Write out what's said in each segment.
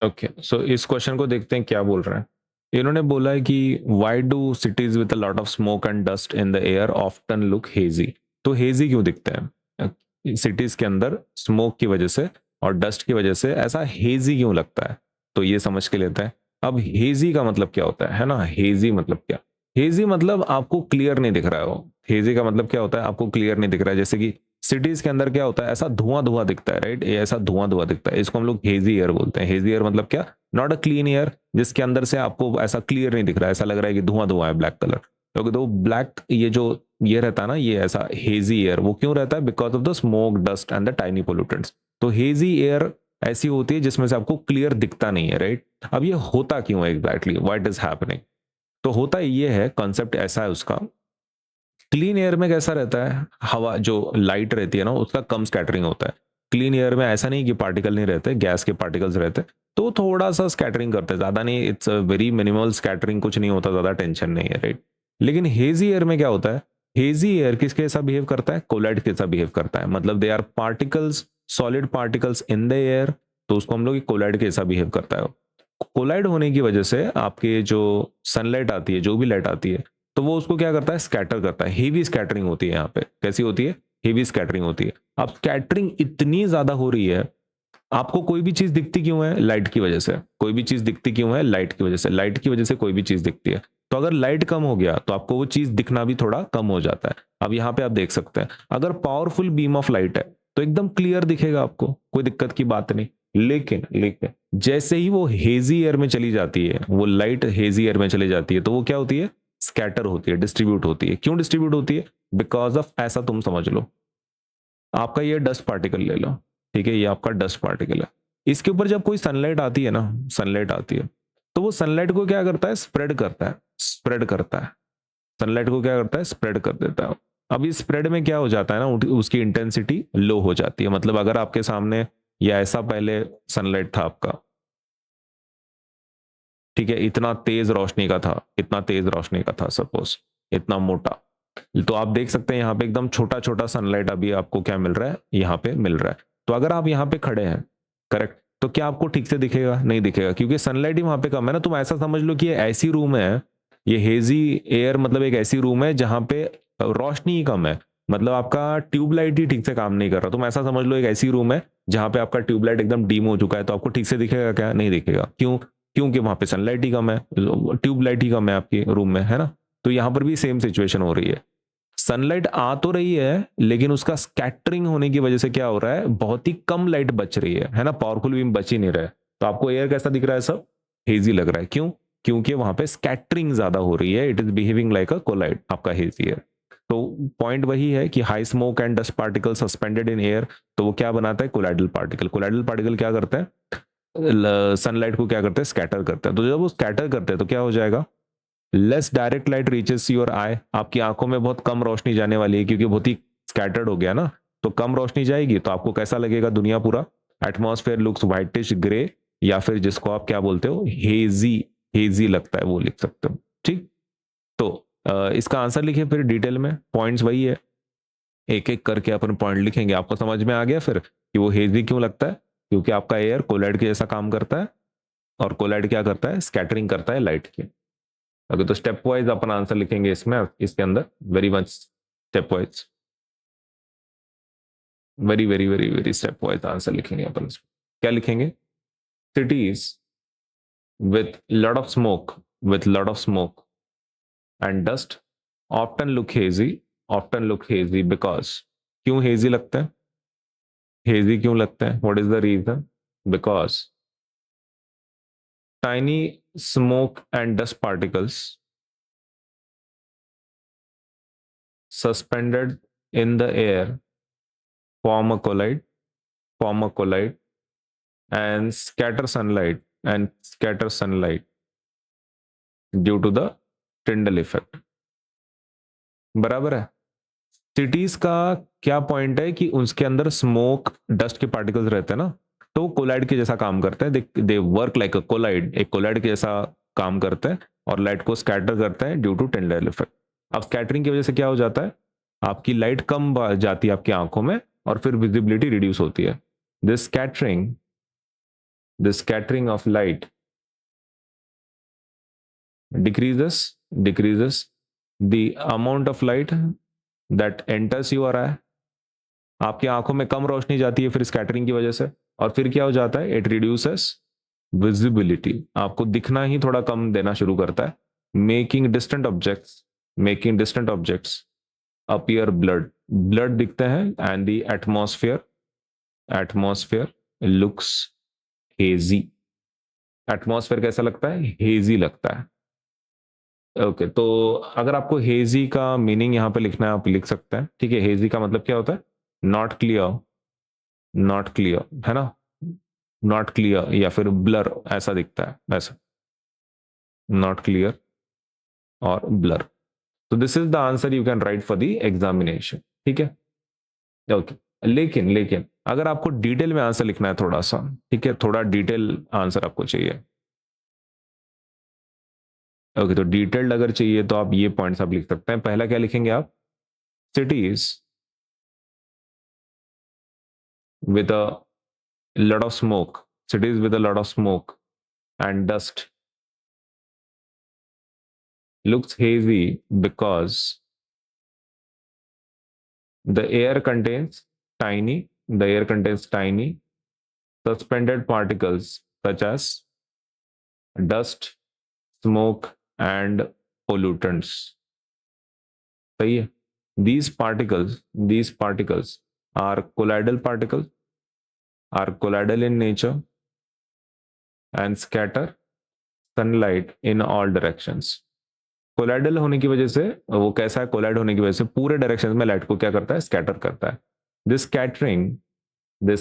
Okay, सो इस question को देखते हैं क्या बोल रहे हैं। इन्होंने बोला है कि why do cities with a lot of smoke and dust in the air often look hazy. तो हेजी क्यों दिखते हैं सिटीज के अंदर स्मोक की वजह से और डस्ट की वजह से, ऐसा हेजी क्यों लगता है? तो ये समझ के लेते हैं। अब हेजी का मतलब क्या होता है ना? हेजी मतलब क्या? हेजी मतलब आपको क्लियर नहीं दिख रहा है। वो हेजी का मतलब क्या होता है? आपको क्लियर नहीं दिख रहा है। जैसे कि सिटीज के अंदर क्या होता है, ऐसा धुआं धुआं दिखता है, राइट? ये ऐसा धुआं धुआं दिखता है, इसको हम लोग हेजी एयर बोलते हैं। हेजी एयर मतलब क्या? नॉट अ क्लीन एयर, जिसके अंदर से आपको ऐसा क्लियर नहीं दिख रहा है, ऐसा लग रहा है कि धुआं धुआं है, ब्लैक कलर। क्योंकि तो ब्लैक ये जो ये रहता है ना, ये ऐसा हेजी एयर वो क्यों रहता है? Because of the smoke, dust and the tiny pollutants. तो हेजी एयर ऐसी होती है जिसमें से आपको क्लियर दिखता नहीं है, राइट? अब ये होता क्यों है एग्जैक्टली, व्हाट इज हैपनिंग? तो होता ये है, कॉन्सेप्ट ऐसा है उसका। क्लीन एयर में कैसा रहता है, हवा जो लाइट रहती है ना उसका कम स्कैटरिंग होता है। क्लीन एयर में ऐसा नहीं कि पार्टिकल नहीं रहते, गैस के पार्टिकल्स रहते, तो थोड़ा सा स्कैटरिंग करते हैं, ज्यादा नहीं, इट्स वेरी मिनिमल स्कैटरिंग, कुछ नहीं होता, ज्यादा टेंशन नहीं है, राइट? लेकिन हेजी एयर में क्या होता है? हेजी एयर किसके जैसा बिहेव करता है? कोलाइड के जैसा बिहेव करता है। मतलब they are particles, solid particles in the air, तो उसको हम लोग कोलाइड के जैसा बिहेव करता है। कोलाइड होने की वजह से आपके जो सनलाइट आती है, जो भी लाइट आती है, तो वो उसको क्या करता है? स्कैटर करता है। हेवी स्कैटरिंग होती है यहाँ पे। कैसी होती है? हेवी स्कैटरिंग होती है। अब स्कैटरिंग इतनी ज्यादा हो रही है, आपको कोई भी चीज दिखती क्यों है? लाइट की वजह से। कोई भी चीज दिखती क्यों है? लाइट की वजह से। लाइट की वजह से कोई भी चीज दिखती है। तो अगर लाइट कम हो गया तो आपको वो चीज दिखना भी थोड़ा कम हो जाता है। अब यहाँ पे आप देख सकते हैं, अगर पावरफुल बीम ऑफ लाइट है तो एकदम क्लियर दिखेगा आपको, कोई दिक्कत की बात नहीं। लेकिन लेकिन जैसे ही वो हेजी एयर में चली जाती है, वो लाइट हेजी एयर में चली जाती है, तो वो क्या होती है? स्कैटर होती है, डिस्ट्रीब्यूट होती है। क्यों डिस्ट्रीब्यूट होती है? बिकॉज ऑफ, ऐसा तुम समझ लो, आपका ये डस्ट पार्टिकल ले लो, ठीक है, ये आपका डस्ट पार्टिकल है। इसके ऊपर जब कोई सनलाइट आती है ना, सनलाइट आती है, तो वो सनलाइट को क्या करता है? स्प्रेड करता है, स्प्रेड करता है। सनलाइट को क्या करता है? स्प्रेड कर देता है। अब इस स्प्रेड में क्या हो जाता है ना, उसकी इंटेंसिटी लो हो जाती है। मतलब अगर आपके सामने या ऐसा पहले सनलाइट था आपका, ठीक है, इतना तेज रोशनी का था, इतना तेज रोशनी का था, सपोज इतना मोटा, तो आप देख सकते हैं यहाँ पे एकदम छोटा छोटा सनलाइट अभी आपको क्या मिल रहा है? यहाँ पे मिल रहा है। तो अगर आप यहाँ पे खड़े हैं, करेक्ट, तो क्या आपको ठीक से दिखेगा? नहीं दिखेगा, क्योंकि सनलाइट ही वहां पे कम है ना। तुम ऐसा समझ लो कि ये ऐसी रूम है, ये हेजी एयर मतलब एक ऐसी रूम है जहां पे रोशनी ही कम है। मतलब आपका ट्यूबलाइट ही ठीक से काम नहीं कर रहा। तुम ऐसा समझ लो एक ऐसी रूम है जहां पे आपका ट्यूबलाइट एकदम डीम हो चुका है, तो आपको ठीक से दिखेगा क्या? नहीं दिखेगा। क्यों? क्योंकि वहां पे सनलाइट ही कम है, ट्यूबलाइट ही कम है आपकी रूम में, है ना? तो यहां पर भी सेम सिचुएशन हो रही है। सनलाइट आ तो रही है, लेकिन उसका स्कैटरिंग होने की वजह से क्या हो रहा है? बहुत ही कम लाइट बच रही है ना? पावरफुल बीम बच ही नहीं रहा है। तो आपको एयर कैसा दिख रहा है? सब हेजी लग रहा है। क्यों? क्योंकि वहां पे स्कैटरिंग ज्यादा हो रही है। It is behaving like a colloid, आपका हेजी एयर। तो पॉइंट वही है कि high smoke and dust particle suspended in air, तो वो क्या बनाता है? Colloidal particle. कोलाइडल पार्टिकल क्या करते हैं? सनलाइट को क्या करते हैं? स्कैटर करते हैं। तो जब वो स्कैटर करते हैं तो क्या हो जाएगा? Less direct light reaches your eye, आपकी आंखों में बहुत कम रोशनी जाने वाली है, क्योंकि बहुत ही स्कैटर्ड हो गया ना। तो कम रोशनी जाएगी तो आपको कैसा लगेगा दुनिया पूरा? एटमॉस्फेयर लुक्स व्हाइटिश ग्रे, या फिर जिसको आप क्या बोलते हो? हेजी, हेजी लगता है, वो लिख सकते हो। ठीक, तो इसका आंसर लिखिए फिर डिटेल में। पॉइंट्स वही है, एक एक करके अपन पॉइंट लिखेंगे। आपको समझ में आ गया फिर कि वो हेजी क्यों लगता है? क्योंकि आपका एयर कोलाइड के जैसा काम करता है, और कोलाइड क्या करता है? स्कैटरिंग करता है लाइट की। ओके, तो स्टेप वाइज अपन आंसर लिखेंगे इसमें, इसके अंदर very much step wise, very very very worry step wise answer लिखेंगे अपन इसमें। क्या लिखेंगे? Cities with lot of smoke, with lot of smoke and dust often look hazy, often look hazy because, क्यों hazy लगता है? hazy क्यों लगता है? what is the reason? because tiny smoke and dust particles suspended in the air form a collide, form a collide and scatter sunlight, and scatter sunlight due to the Tyndall effect. बराबर है? Cities का क्या point है कि उसके अंदर smoke, dust के particles रहते हैं ना, तो कोलाइड के जैसा काम करते हैं। They work like a colloid, एक कोलाइड के जैसा काम करते हैं और लाइट को स्कैटर करते हैं ड्यू टू टिंडल इफेक्ट। अब स्कैटरिंग की वजह से क्या हो जाता है? आपकी लाइट कम जाती है आपकी आंखों में, और फिर विजिबिलिटी रिड्यूस होती है। This scattering, the scattering of light decreases the amount of light that enters your eye. आपकी आंखों में कम रोशनी जाती है फिर स्कैटरिंग की वजह से, और फिर क्या हो जाता है, इट रिड्यूसेस विजिबिलिटी, आपको दिखना ही थोड़ा कम देना शुरू करता है, making distant objects appear blood दिखते हैं, and the atmosphere looks hazy. Atmosphere कैसा लगता है, हेजी लगता है। ओके तो अगर आपको हेजी का मीनिंग यहाँ पे लिखना है आप लिख सकते हैं, ठीक है। हेजी का मतलब क्या होता है, नॉट क्लियर है ना, नॉट क्लियर या फिर ब्लर ऐसा दिखता है, ऐसा नॉट क्लियर और ब्लर। तो this is the answer you can write for the examination, ठीक है। ओके लेकिन अगर आपको डिटेल में आंसर लिखना है थोड़ा सा, ठीक है, थोड़ा डिटेल आंसर आपको चाहिए, ओके तो डिटेल्ड अगर चाहिए तो आप ये पॉइंट्स आप लिख सकते हैं। पहला क्या लिखेंगे आप, cities with a lot of smoke and dust looks hazy because the air contains tiny suspended particles such as dust, smoke and pollutants. सही है। These particles are colloidal in nature and scatter sunlight in all directions. Colloidal होने की वजह से वो कैसा है, collide होने की वजह से पूरे डायरेक्शन में लाइट को क्या करता है, स्कैटर करता है। This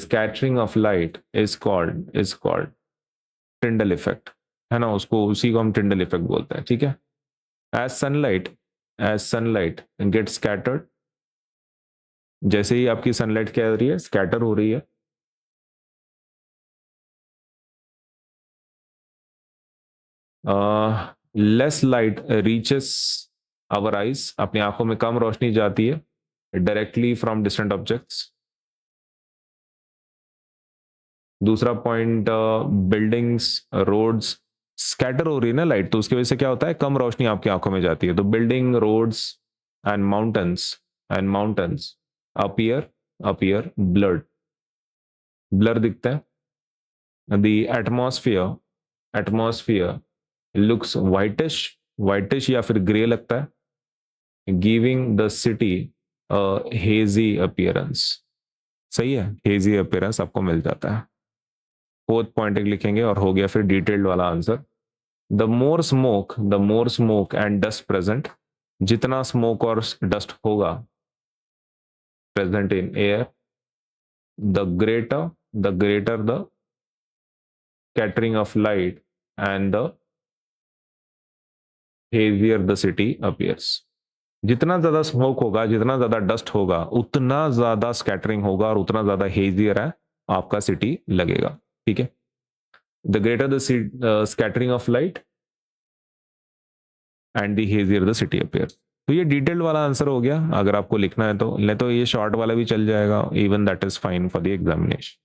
scattering of light is called Tyndall effect, है ना, उसको उसी को हम टिंडल इफेक्ट बोलते हैं, ठीक है। एज सनलाइट गेट स्कैटर्ड, जैसे ही आपकी सनलाइट क्या हो रही है, स्कैटर हो रही है, less light reaches our eyes, अपनी आंखों में कम रोशनी जाती है डायरेक्टली फ्रॉम डिस्टेंट ऑब्जेक्ट्स। दूसरा पॉइंट, बिल्डिंग्स रोड्स स्कैटर हो रही है ना लाइट, तो उसकी वजह से क्या होता है, कम रोशनी आपकी आंखों में जाती है। तो building roads and mountains appear blur दिखता है। द एटमॉस्फेयर लुक्स वाइटिश या फिर ग्रे लगता है, giving the city hazy appearance. सही है, हेजी अपीयरेंस आपको मिल जाता है। फोर्थ पॉइंट एक लिखेंगे और हो गया फिर डिटेल्ड वाला answer. The more smoke and dust present, जितना स्मोक और डस्ट होगा present in air, the greater the scattering of light and the heavier the city appears. जितना ज्यादा स्मोक होगा, जितना ज्यादा डस्ट होगा, उतना ज्यादा स्कैटरिंग होगा और उतना ज्यादा हेजियर है आपका सिटी लगेगा, ठीक है। The greater the scattering of light and the hazier the city appears. तो ये डिटेल्ड वाला आंसर हो गया, अगर आपको लिखना है तो, नहीं तो ये शॉर्ट वाला भी चल जाएगा, even that is fine for the examination.